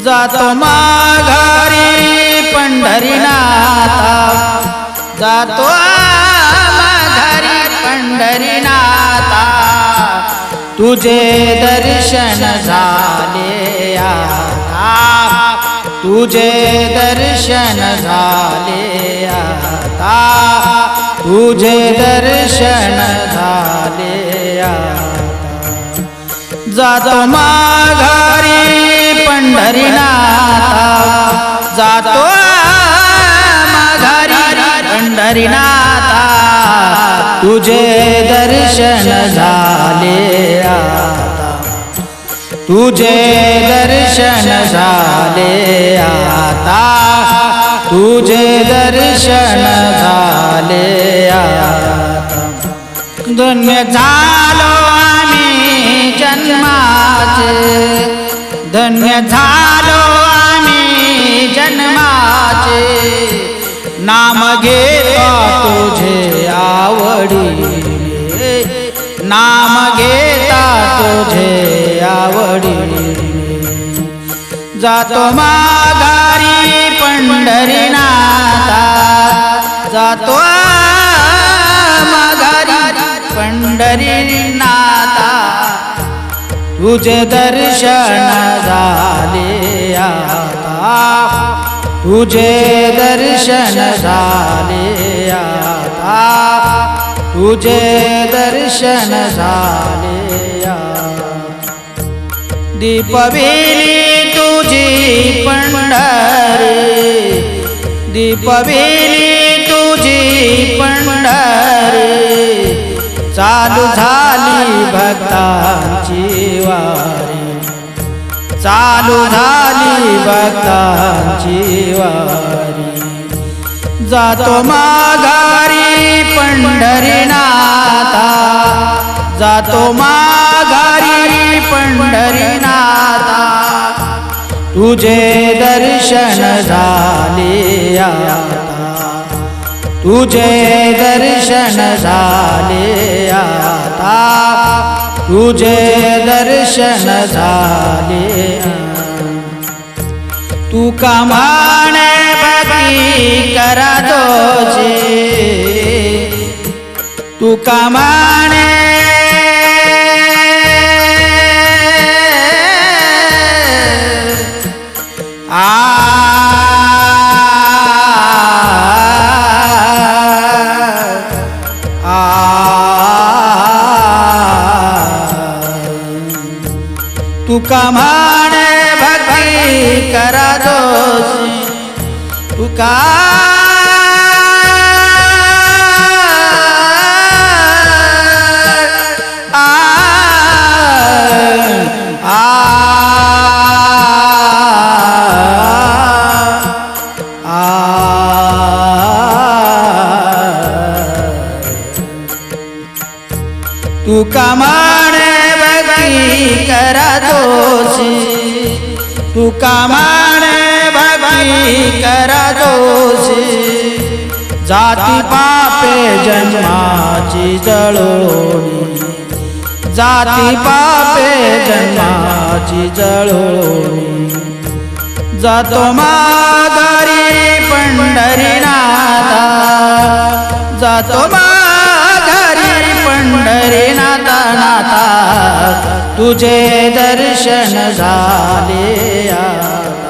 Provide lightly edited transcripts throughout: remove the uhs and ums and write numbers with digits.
जातो माघारी पंढरीनाथा, जातो माघारी पंढरीनाथा, तुझे दर्शन झाले आता, तुझे दर्शन झाले आता, तुझे दर्शन झाले आता. जातो माघारी पंढरीनाथा, जातो माघारी पंढरीनाथा, तुझे दर्शन झाले आता, तुझे दर्शन झाले आता, तुझे दर्शन झाले आता. धन्य झालो आम्ही जन्माचे, धन्य झालो आम्ही जन्माचे, नाम घेतो तुझे आवडीने, नाम घेता तुझे आवडीने. जातो माघारी पंढरीनाथा, जातो माघारी पंढरीनाथा, तुझे दर्शन झाले आता, तुझे दर्शन झाले आता, तुझे दर्शन झाले आता. दीपवेली तुझी पंढरी, दीपवेली तुझी पंढरी, चालू झाली भक्तांची वारी, चालू झाली भक्तांची वारी. जातो माघारी पंढरीनाथा, जातो माघारी पंढरीनाथा, तुझे दर्शन झाले आता, तुझे दर्शन झाले आता, तुझे दर्शन झाले. तू का म्हणे भक्ती करा तुझे, तू का म्हणे तू का म्हणे भक्ती करा दोषी, तू का तू का म्हणे भक्ती करा दोषी, तू का म्हणे भक्ती करा दोषी. जाती पापे जन्माची जळोणी, जाती पापे जन्माची जळोणी. जातो माघारी पंढरीनाथा, जातो माघारी पंढरीनाथा नाथा, तुझे दर्शन झाले आता,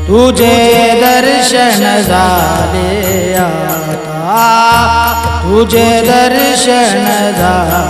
तुझे दर्शन झाले आता, तुझे दर्शन झाले.